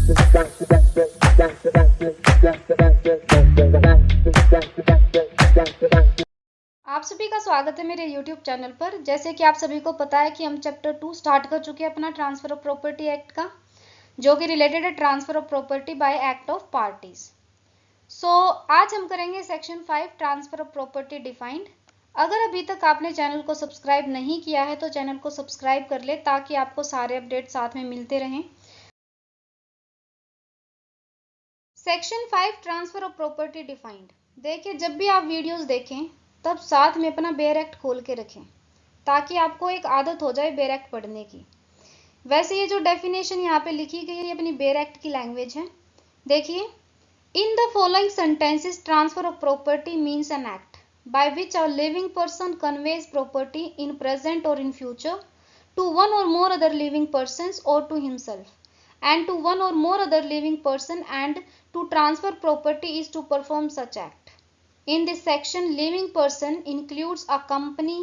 आप सभी का स्वागत है मेरे YouTube चैनल पर। जैसे कि आप सभी को पता है कि हम चैप्टर 2 स्टार्ट कर चुके हैं अपना ट्रांसफर ऑफ प्रॉपर्टी एक्ट का, जो कि रिलेटेड है transfer of property bye act of parties. आज हम करेंगे section 5 transfer of property defined. अगर अभी तक आपने चैनल को सब्सक्राइब नहीं किया है तो चैनल को सब्सक्राइब कर ले, ताकि आपको सारे अपडेट साथ में मिलते रहें। Section 5 transfer of property defined. देखिए, जब भी आप वीडियोस देखें तब साथ में अपना बेयर एक्ट खोल के रखें, ताकि आपको एक आदत हो जाए बेयर एक्ट पढ़ने की। वैसे ये जो डेफिनेशन यहाँ पे लिखी गई है ये अपनी बेयर एक्ट की लैंग्वेज है। देखिए, in the following sentences transfer of property means an act by which a living person conveys property in present or in future to one or more other living persons or to himself and to one or more other living person, and to transfer property is to perform such act. In this section, living person includes a company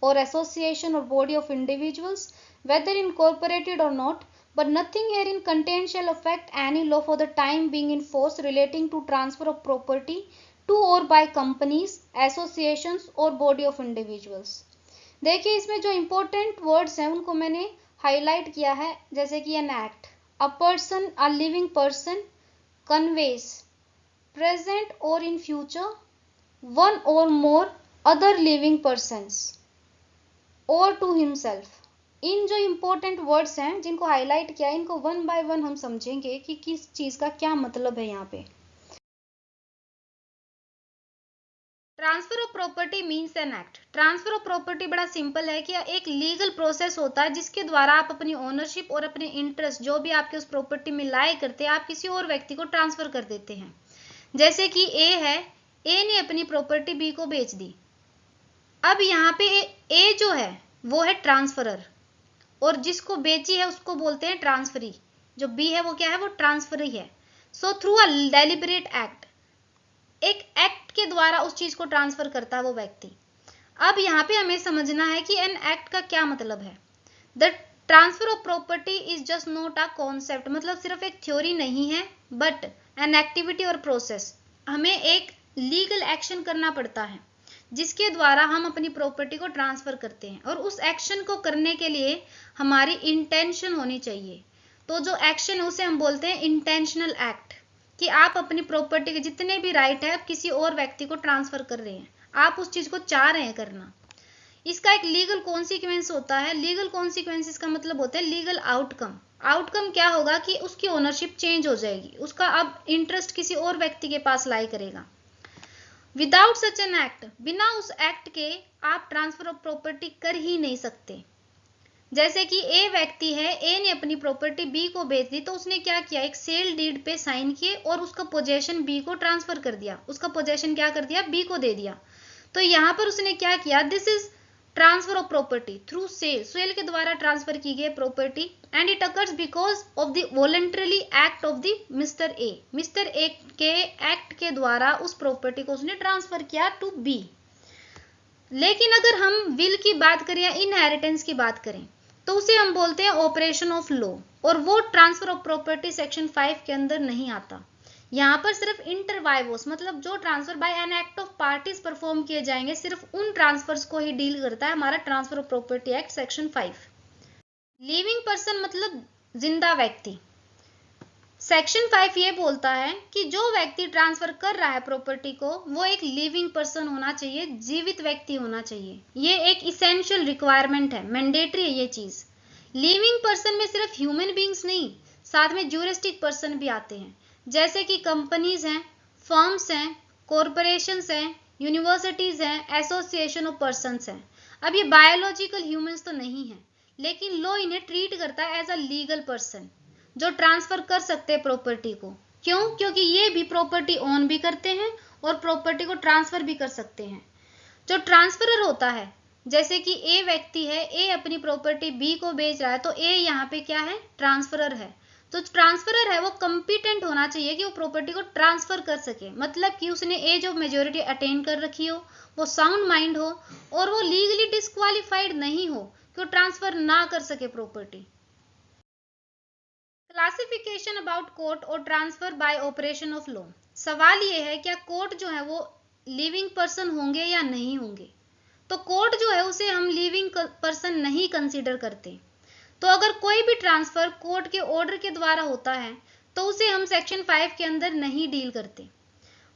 or association or body of individuals, whether incorporated or not, but nothing herein contained shall affect any law for the time being in force relating to transfer of property to or by companies, associations or body of individuals. देखिए, इसमें जो important words हैं उनको मैंने highlight किया है, जैसे कि an act, a person, a living person, conveys, present or in future, one or more other living persons, or to himself. इन जो इम्पोर्टेंट वर्ड्स हैं जिनको हाईलाइट किया, इनको वन बाय वन हम समझेंगे कि किस चीज का क्या मतलब है यहाँ पे। Transfer of property means an act. Transfer of property बड़ा सिंपल है कि एक लीगल प्रोसेस होता है जिसके द्वारा आप अपनी ओनरशिप और अपने इंटरेस्ट जो भी आपके उस प्रॉपर्टी में लाए करते हैं, आप किसी और व्यक्ति को ट्रांसफर कर देते हैं। जैसे कि ए है, ए ने अपनी प्रॉपर्टी बी को बेच दी। अब यहाँ पे ए जो है वो है ट्रांसफरर, और जिसको बेची है उसको बोलते हैं ट्रांसफरी। जो बी है वो क्या है, वो ट्रांसफरी है। So through a deliberate act, एक एक्ट के द्वारा उस चीज को ट्रांसफर करता है वो व्यक्ति। अब यहाँ पे हमें समझना है कि एन एक्ट का क्या मतलब है। The transfer of property is just not a concept, मतलब सिर्फ एक थ्योरी नहीं है, बट एन एक्टिविटी और प्रोसेस। हमें एक लीगल एक्शन करना पड़ता है जिसके द्वारा हम अपनी प्रॉपर्टी को ट्रांसफर करते हैं, और उस एक्शन को करने के लिए हमारी इंटेंशन होनी चाहिए। तो जो एक्शन है उसे हम बोलते हैं इंटेंशनल एक्ट, कि आप अपनी प्रॉपर्टी के जितने भी राइट है आप किसी और व्यक्ति को ट्रांसफर कर रहे हैं, आप उस चीज को चाह रहे हैं करना। इसका एक लीगल कॉन्सिक्वेंस होता है। लीगल कॉन्सिक्वेंसेस का मतलब होता है लीगल आउटकम। आउटकम क्या होगा कि उसकी ओनरशिप चेंज हो जाएगी, उसका अब इंटरेस्ट किसी और व्यक्ति के पास लाई करेगा। विदाउट सच एन एक्ट, बिना उस एक्ट के आप ट्रांसफर ऑफ प्रॉपर्टी कर ही नहीं सकते। जैसे कि ए व्यक्ति है, ए ने अपनी प्रॉपर्टी बी को बेच दी, तो उसने क्या किया, एक सेल डीड पे साइन किए और उसका पोजेशन बी को ट्रांसफर कर दिया। उसका पोजेशन क्या कर दिया, बी को दे दिया। तो यहाँ पर उसने क्या किया, this is transfer of property through sale. Sale के द्वारा ट्रांसफर की गई property, and it occurs because of the voluntary act of the mister A. Mister A के एक्ट के द्वारा उस प्रॉपर्टी को उसने ट्रांसफर किया टू बी। लेकिन अगर हम विल की बात करें या इनहेरिटेंस की बात करें तो उसे हम बोलते हैं ऑपरेशन ऑफ लॉ, और वो ट्रांसफर ऑफ प्रॉपर्टी सेक्शन 5 के अंदर नहीं आता। यहाँ पर सिर्फ इंटर वाइवोस, मतलब जो transfer by an act of parties perform किए जाएंगे, सिर्फ उन ट्रांसफर्स को ही डील करता है हमारा transfer of property act section 5। Living person मतलब जिंदा व्यक्ति। सेक्शन 5 ये बोलता है कि जो व्यक्ति ट्रांसफर कर रहा है प्रॉपर्टी को, वो एक लिविंग पर्सन होना चाहिए, जीवित व्यक्ति होना चाहिए। ये एक इसेंशियल रिक्वायरमेंट है, मैंडेटरी है ये चीज। लिविंग पर्सन में सिर्फ ह्यूमन बींग्स नहीं, साथ में ज्यूरिस्टिक पर्सन भी आते हैं, जैसे कि कंपनीज हैं, फर्म्स हैं, कॉरपोरेशंस हैं, यूनिवर्सिटीज हैं, एसोसिएशन ऑफ पर्संस हैं। अब ये बायोलॉजिकल ह्यूमंस तो नहीं है, लेकिन लॉ इन्हें ट्रीट करता है एज अ लीगल पर्सन जो ट्रांसफर कर सकते हैं प्रॉपर्टी को। क्यों? क्योंकि ये भी प्रॉपर्टी ओन भी करते हैं और प्रॉपर्टी को ट्रांसफर भी कर सकते हैं। जो ट्रांसफरर होता है, जैसे कि ए व्यक्ति है, ए अपनी प्रॉपर्टी बी को बेच रहा है, तो ए यहाँ पे क्या है, ट्रांसफरर है। तो ट्रांसफरर है वो कंपिटेंट होना चाहिए कि वो प्रॉपर्टी को ट्रांसफर कर सके, मतलब कि उसने ए जो मेजोरिटी अटेन कर रखी हो, वो साउंड माइंड हो, और वो लीगली डिस्क्वालिफाइड नहीं हो कि वो ट्रांसफर ना कर सके प्रॉपर्टी। क्लासिफिकेशन अबाउट कोर्ट और transfer by operation of law. सवाल ये है क्या कोर्ट जो है वो लिविंग पर्सन होंगे या नहीं होंगे। तो कोर्ट जो है उसे हम लिविंग पर्सन नहीं कंसीडर करते। तो अगर कोई भी ट्रांसफर कोर्ट के ऑर्डर के द्वारा होता है तो उसे हम सेक्शन 5 के अंदर नहीं डील करते।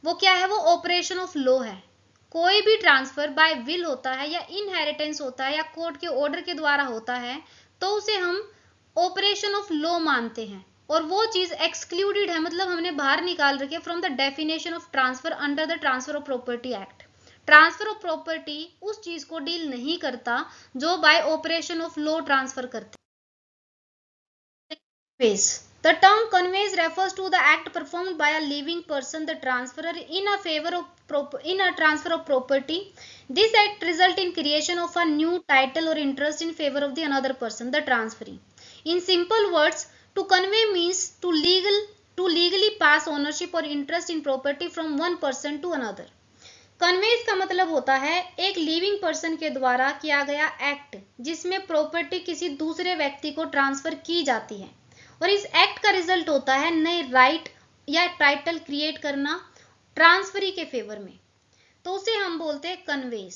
वो क्या है, वो ऑपरेशन ऑफ लॉ है। कोई भी ट्रांसफर बाय विल होता है या इनहेरिटेंस होता है या कोर्ट के ऑर्डर के द्वारा होता है तो उसे हम ऑपरेशन ऑफ लॉ मानते हैं और वो चीज एक्सक्लूडेड है, मतलब हमने बाहर निकाल रखी है from the definition of transfer under the transfer of property act. Transfer of property उस चीज को डील नहीं करता जो bye operation of law transfer करते। Conveys. The term conveys refers to the act performed by a living person, the transferor, in a transfer of property. This act result in creation of a new title or interest in favor of the another person, the transferee. In simple words, to convey means to legally pass ownership or interest in property from one person to another. Conveys का मतलब होता है एक living person के द्वारा किया गया act जिसमें प्रॉपर्टी किसी दूसरे व्यक्ति को ट्रांसफर की जाती है और इस एक्ट का रिजल्ट होता है नए राइट या टाइटल क्रिएट करना ट्रांसफरी के फेवर में, तो उसे हम बोलते हैं कन्वेज।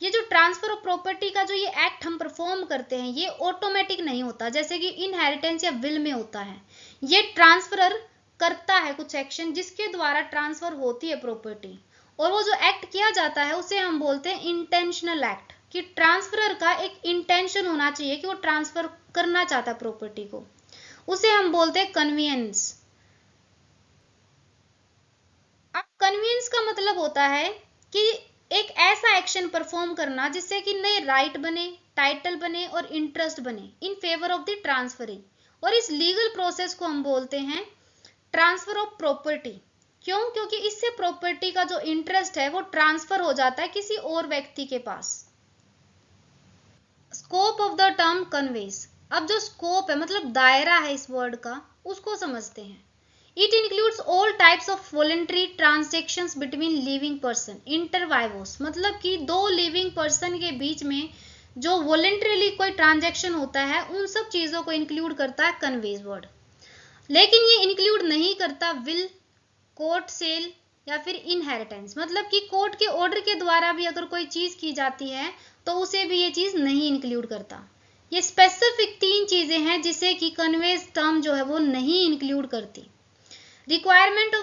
ये जो ट्रांसफर ऑफ प्रॉपर्टी का जो ये एक्ट हम परफॉर्म करते हैं ये ऑटोमेटिक नहीं होता जैसे कि इनहेरिटेंस या विल में होता है। ये ट्रांसफरर करता है कुछ एक्शन जिसके द्वारा ट्रांसफर होती है प्रॉपर्टी और वो जो एक्ट किया जाता है उसे हम बोलते हैं इंटेंशनल एक्ट, कि ट्रांसफरर का एक इंटेंशन होना चाहिए कि वो ट्रांसफर करना चाहता है प्रॉपर्टी को, उसे हम बोलते हैं कन्वीनियंस। अब कन्वीनियंस का मतलब होता है कि एक ऐसा एक्शन परफॉर्म करना जिससे कि नए राइट बने, टाइटल बने और इंटरेस्ट बने in favour of the transferee, और इस लीगल प्रोसेस को हम बोलते हैं ट्रांसफर ऑफ प्रॉपर्टी। क्यों? क्योंकि इससे प्रॉपर्टी का जो इंटरेस्ट है वो ट्रांसफर हो जाता है किसी और व्यक्ति के पास। Scope of the term conveys. अब जो स्कोप है मतलब दायरा है इस वर्ड का उसको समझते हैं। It includes all types of voluntary transactions between living person inter vivos, मतलब कि दो लिविंग पर्सन के बीच में जो वॉलेंट्रीली कोई ट्रांजेक्शन होता है उन सब चीजों को इंक्लूड करता है कन्वेज वर्ड। लेकिन ये इंक्लूड नहीं करता विल, कोर्ट सेल या फिर इनहेरिटेंस, मतलब कि कोर्ट के ऑर्डर के द्वारा भी अगर कोई चीज की जाती है तो उसे भी ये चीज नहीं इंक्लूड करता। ये स्पेसिफिक 3 चीजें हैं जिसे कि कन्वेज टर्म जो है वो नहीं इंक्लूड करती। Requirement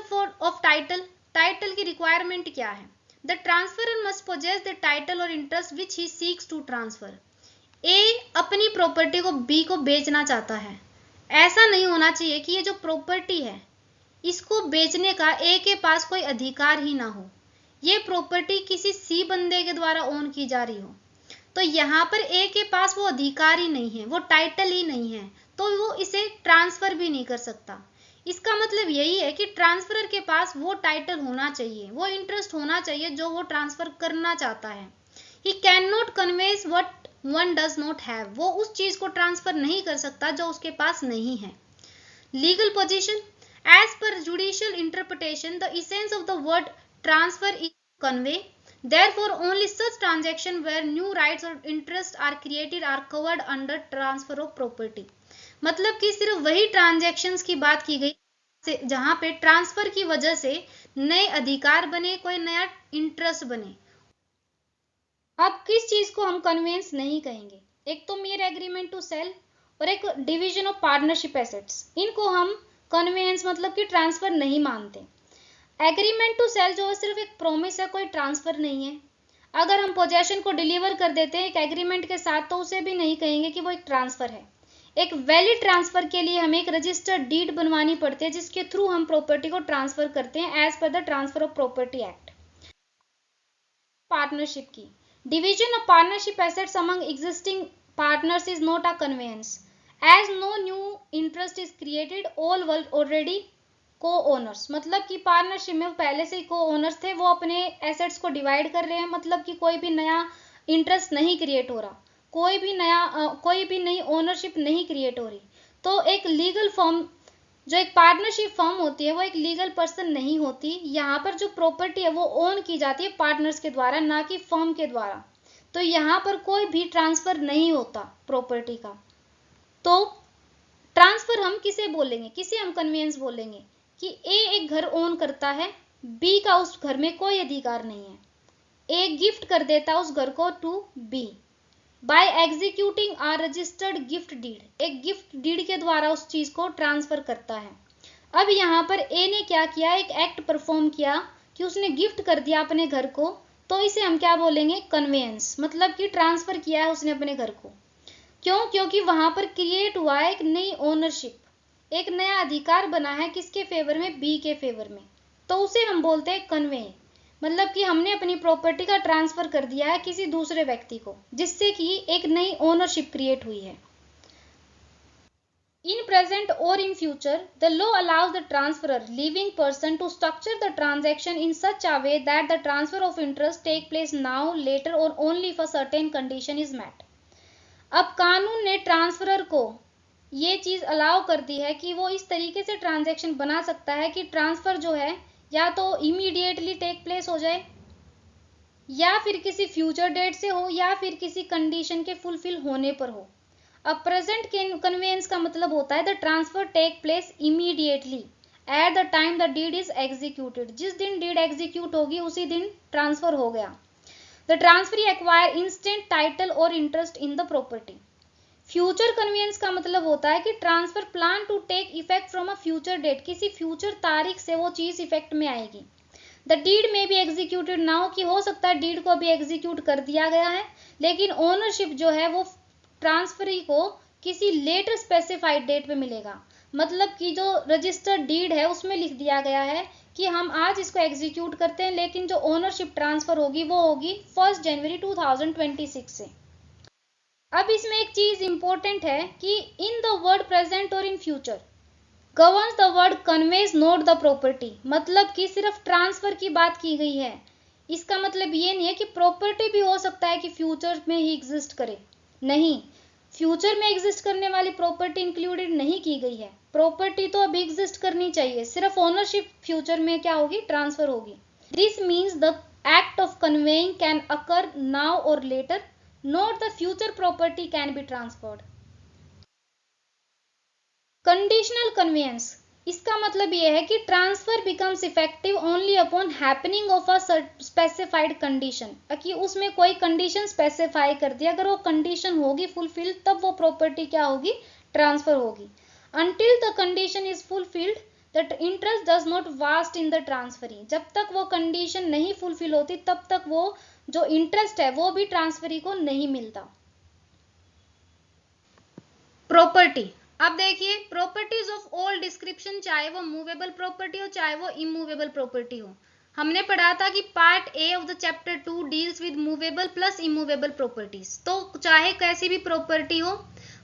of title. टाइटल की रिक्वायरमेंट क्या है? The transferor must possess the title और interest which he seeks to transfer. ए अपनी प्रॉपर्टी को बी को बेचना चाहता है। ऐसा नहीं होना चाहिए कि ये जो प्रॉपर्टी है इसको बेचने का ए के पास कोई अधिकार ही ना हो, ये प्रॉपर्टी किसी सी बंदे के द्वारा ओन की जा रही हो, तो यहाँ पर ए के पास वो अधिकार ही नहीं है, वो टाइटल ही नहीं है, तो वो इसे ट्रांसफर भी नहीं कर सकता। इसका मतलब यही है कि ट्रांसफरर के पास वो टाइटल होना चाहिए, वो इंटरेस्ट होना चाहिए जो वो ट्रांसफर करना चाहता है। He can not conveys what one does not have, वो उस चीज को ट्रांसफर नहीं कर सकता जो उसके पास नहीं है। Legal position. As per judicial interpretation, the essence of the word transfer is convey. Therefore, only such transaction where new rights or interests are created are covered under transfer of property. मतलब कि सिर्फ वही transactions की बात की गई जहां पे ट्रांसफर की वजह से नए अधिकार बने, कोई नया इंटरेस्ट बने। अब किस चीज को हम कन्वेंस नहीं कहेंगे? एक तो मेयर एग्रीमेंट टू सेल और एक डिवीजन ऑफ पार्टनरशिप एसेट्स, इनको हम कन्वेंस मतलब कि ट्रांसफर नहीं मानते। एग्रीमेंट टू सेल जो है सिर्फ एक प्रॉमिस है, कोई ट्रांसफर नहीं है। अगर हम पोजेशन को डिलीवर कर देते हैं एक एग्रीमेंट के साथ तो उसे भी नहीं कहेंगे कि वो एक ट्रांसफर है। एक वैलिड ट्रांसफर के लिए हमें एक रजिस्टर्ड डीड बनवानी पड़ती है जिसके थ्रू हम प्रॉपर्टी को ट्रांसफर करते हैं as per the transfer of property act. Partnership की division of partnership assets among existing partners is not a conveyance as no new interest is created all world already co owners, मतलब कि partnership में पहले से ही को owners थे, वो अपने एसेट्स को डिवाइड कर रहे हैं, मतलब कि कोई भी नया इंटरेस्ट नहीं क्रिएट हो रहा, कोई भी नई ओनरशिप नहीं क्रिएट हो रही। तो एक लीगल फर्म जो एक पार्टनरशिप फर्म होती है वो एक लीगल पर्सन नहीं होती। यहाँ पर जो प्रॉपर्टी है वो ओन की जाती है पार्टनर्स के द्वारा, ना कि फर्म के द्वारा। तो यहाँ पर कोई भी ट्रांसफर नहीं होता प्रॉपर्टी का। तो ट्रांसफर हम किसे बोलेंगे, किसे हम कन्वेंस बोलेंगे कि ए एक घर ओन करता है, बी का उस घर में कोई अधिकार नहीं है, ए गिफ्ट कर देता है उस घर को to be by executing a registered gift deed, एक गिफ्ट डीड के द्वारा उस चीज को ट्रांसफर करता है। अब यहाँ पर ए ने क्या किया, एक एक्ट परफॉर्म किया कि उसने गिफ्ट कर दिया अपने घर को, तो इसे हम क्या बोलेंगे, कन्वेंस, मतलब कि ट्रांसफर किया है उसने अपने घर को। क्यों, क्योंकि वहां पर क्रिएट हुआ है एक नई ओनरशिप, एक नया अधिकार बना है किसके फेवर में, बी के फेवर में, तो उसे हम बोलते हैं कन्वे, मतलब कि हमने अपनी प्रॉपर्टी का ट्रांसफर कर दिया है किसी दूसरे व्यक्ति को, जिससे कि एक नई ओनरशिप क्रिएट हुई है। In present or in future, the law allows the transferor, living person, to structure the transaction in such a way that the transfer of interest take place now, later, or only if a certain condition is met. अब कानून ने transferor को ये चीज allow कर दी है कि वो इस तरीके से ट्रांजैक्शन बना सकता है कि ट्रांसफर जो है या तो इमीडिएटली टेक प्लेस हो जाए, या फिर किसी फ्यूचर डेट से हो, या फिर किसी कंडीशन के फुलफिल होने पर हो। अब प्रेजेंट कन्वेंस का मतलब होता है the transfer take place immediately at the time the deed is executed, जिस दिन डीड एग्जीक्यूट होगी उसी दिन ट्रांसफर हो गया। The transferee acquire instant title और interest in the property. Future conveyance का मतलब होता है कि transfer plan to take effect from a future date, किसी फ्यूचर तारीख से वो चीज इफेक्ट में आएगी। द डीड में भी एग्जीक्यूटेड नाउ, कि हो सकता है डीड को भी एग्जीक्यूट कर दिया गया है, लेकिन ओनरशिप जो है वो ट्रांसफरी को किसी लेटर स्पेसिफाइड डेट पे मिलेगा। मतलब कि जो रजिस्टर्ड डीड है उसमें लिख दिया गया है कि हम आज इसको एग्जीक्यूट करते हैं, लेकिन जो ओनरशिप ट्रांसफर होगी वो होगी 1 जनवरी 2026 से। अब इसमें एक चीज इंपॉर्टेंट है कि in the word present or in future governs the word conveys note the property, मतलब कि सिर्फ ट्रांसफर की बात की गई है। इसका मतलब ये नहीं है कि प्रॉपर्टी भी हो सकता है कि फ्यूचर में ही एग्जिस्ट करे, नहीं, फ्यूचर में एग्जिस्ट करने वाली प्रॉपर्टी इंक्लूडेड नहीं की गई है। प्रॉपर्टी तो अब एग्जिस्ट करनी चाहिए, सिर्फ ओनरशिप फ्यूचर में क्या होगी, ट्रांसफर होगी। This means the act of conveying can occur now और later, not the future property can be transferred. Conditional conveyance, इसका मतलब यह है कि transfer becomes effective only upon happening of a specified condition, कि उसमें कोई कंडीशन स्पेसिफाई कर दिया, अगर वो कंडीशन होगी फुलफिल तब वो प्रॉपर्टी क्या होगी, ट्रांसफर होगी। Until the condition is fulfilled the interest does not vast in the transferee, जब तक वो कंडीशन नहीं फुलफिल होती तब तक वो जो इंटरेस्ट है वो भी ट्रांसफरी को नहीं मिलता। प्रॉपर्टी, अब देखिए प्रॉपर्टीज ऑफ ऑल डिस्क्रिप्शन, चाहे वो मूवेबल प्रॉपर्टी हो चाहे वो इमूवेबल प्रॉपर्टी हो। हमने पढ़ा था कि part A of the chapter 2 deals with movable plus immovable properties. तो चाहे कैसी भी प्रॉपर्टी हो,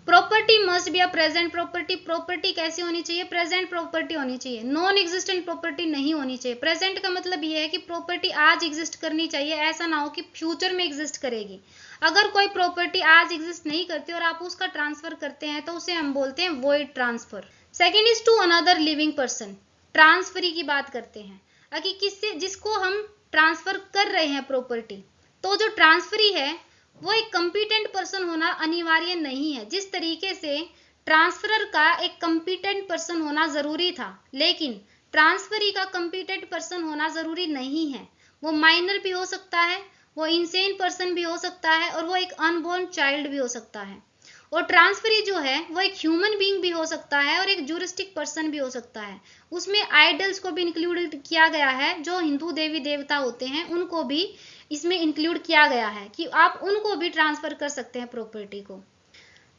property must be a present property, property कैसी होनी चाहिए, प्रेजेंट प्रॉपर्टी होनी चाहिए, नॉन एग्जिस्टेंट प्रॉपर्टी नहीं होनी चाहिए। प्रेजेंट का मतलब ये है कि प्रॉपर्टी आज एग्जिस्ट करनी चाहिए, ऐसा ना हो कि फ्यूचर में एग्जिस्ट करेगी। अगर कोई प्रॉपर्टी आज एग्जिस्ट नहीं करती और आप उसका ट्रांसफर करते हैं तो उसे हम बोलते हैं void transfer. Second is to another living person, transferee की बात करते हैं कि किससे, जिसको हम ट्रांसफर कर रहे हैं प्रॉपर्टी, तो जो ट्रांसफरी है वो एक कंपिटेंट पर्सन होना अनिवार्य नहीं है। जिस तरीके से ट्रांसफरर का एक कंपिटेंट पर्सन होना जरूरी था, लेकिन ट्रांसफरी का कंपिटेंट पर्सन होना जरूरी नहीं है। वो माइनर भी हो सकता है, वो इंसेन पर्सन भी हो सकता है, और वो एक अनबोर्न चाइल्ड भी हो सकता है। और ट्रांसफरी जो है वो एक ह्यूमन बीइंग भी हो सकता है और एक जूरिस्टिक पर्सन भी हो सकता है। उसमें आइडल्स को भी इंक्लूड किया गया है, जो हिंदू देवी देवता होते हैं उनको भी इसमें इंक्लूड किया गया है कि आप उनको भी ट्रांसफर कर सकते हैं प्रॉपर्टी को।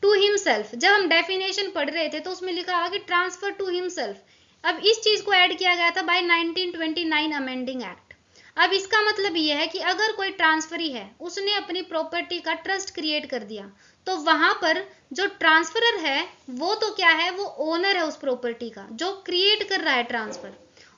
टू हिमसेल्फ, जब हम डेफिनेशन पढ़ रहे थे तो उसमें लिखा है कि ट्रांसफर टू हिमसेल्फ। अब इस चीज को ऐड किया गया था बाय 1929 अमेंडिंग एक्ट। अब इसका मतलब ये है कि अगर कोई ट्रांसफरी है, उसने अपनी प्रॉपर्टी का ट्रस्ट क्रिएट कर दिया, तो वहां पर जो ट्रांसफरर है वो तो क्या है, वो ओनर है उस प्रॉपर्टी का जो क्रिएट कर रहा है ट्रांसफर,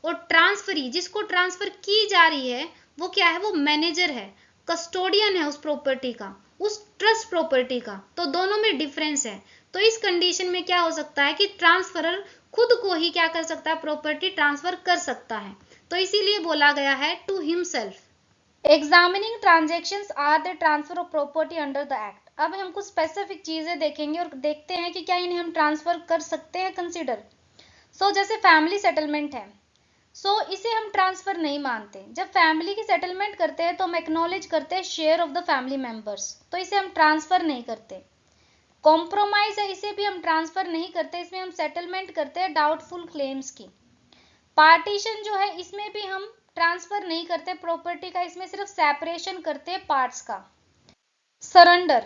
और ट्रांसफरी जिसको ट्रांसफर की जा रही है वो क्या है, वो मैनेजर है, कस्टोडियन है उस प्रॉपर्टी का, उस ट्रस्ट प्रॉपर्टी का। तो दोनों में डिफरेंस है। तो इस कंडीशन में क्या हो सकता है कि ट्रांसफरर खुद को ही क्या कर सकता है, प्रॉपर्टी ट्रांसफर कर सकता है। तो इसीलिए बोला गया है to himself. Examining transactions are the transfer of property under the act. अब हम कुछ स्पेसिफिक चीजें देखेंगे और देखते हैं कि क्या इन्हें हम ट्रांसफर कर सकते हैं कंसिडर। जैसे फैमिली सेटलमेंट है, इसे हम ट्रांसफर नहीं मानते। जब फैमिली की सेटलमेंट करते हैं तो हम एक्नॉलेज करते हैं share of the family members, तो इसे हम ट्रांसफर नहीं करते। कॉम्प्रोमाइज है, इसे भी हम ट्रांसफर नहीं करते, इसमें हम सेटलमेंट करते हैं डाउटफुल क्लेम्स की। पार्टीशन जो है, इसमें भी हम ट्रांसफर नहीं करते प्रॉपर्टी का, इसमें सिर्फ सेपरेशन करते हैं पार्ट्स का। Surrender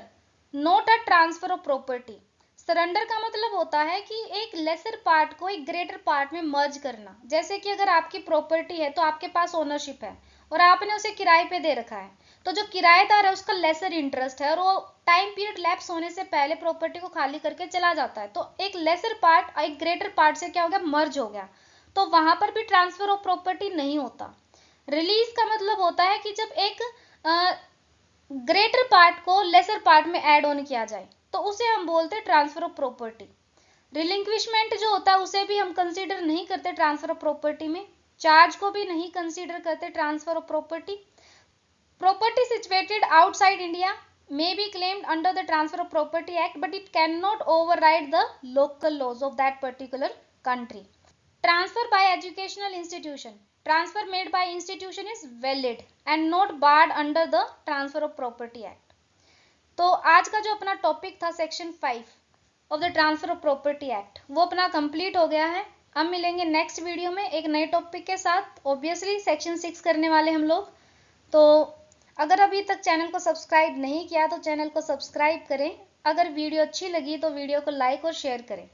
not a transfer of property. Surrender का मतलब होता है कि एक लेसर पार्ट को एक ग्रेटर पार्ट में मर्ज करना। जैसे कि अगर आपकी प्रॉपर्टी है तो आपके पास ओनरशिप है और आपने उसे किराए पे दे रखा है, तो जो किराएदार है उसका लेसर इंटरेस्ट है और वो टाइम पीरियड लैप्स होने से पहले प्रॉपर्टी को खाली करके चला जाता है, तो एक लेसर पार्ट एक ग्रेटर पार्ट से क्या हो गया, मर्ज हो गया, तो वहां पर भी ट्रांसफर ऑफ प्रॉपर्टी नहीं होता। रिलीज का मतलब होता है कि जब एक ग्रेटर पार्ट को लेसर पार्ट में ऐड ऑन किया जाए, तो उसे हम बोलते हैं ट्रांसफर ऑफ प्रॉपर्टी। रिलिंक्विशमेंट जो होता है उसे भी हम कंसीडर नहीं करते ट्रांसफर ऑफ प्रॉपर्टी में। चार्ज को भी नहीं कंसीडर करते transfer of property. Property situated outside India may be claimed under the Transfer of Property Act, but it cannot override the local laws of that particular country. Transfer by educational institution. Transfer made by institution is valid and not barred under the Transfer of Property Act. तो आज का जो अपना topic था section 5 of the transfer of property act, वो अपना complete हो गया है। अब मिलेंगे नेक्स्ट वीडियो में एक नए टॉपिक के साथ। ऑब्वियसली सेक्शन 6 करने वाले हम लोग। तो अगर अभी तक चैनल को सब्सक्राइब नहीं किया तो चैनल को सब्सक्राइब करें। अगर वीडियो अच्छी लगी तो वीडियो को लाइक और शेयर करें।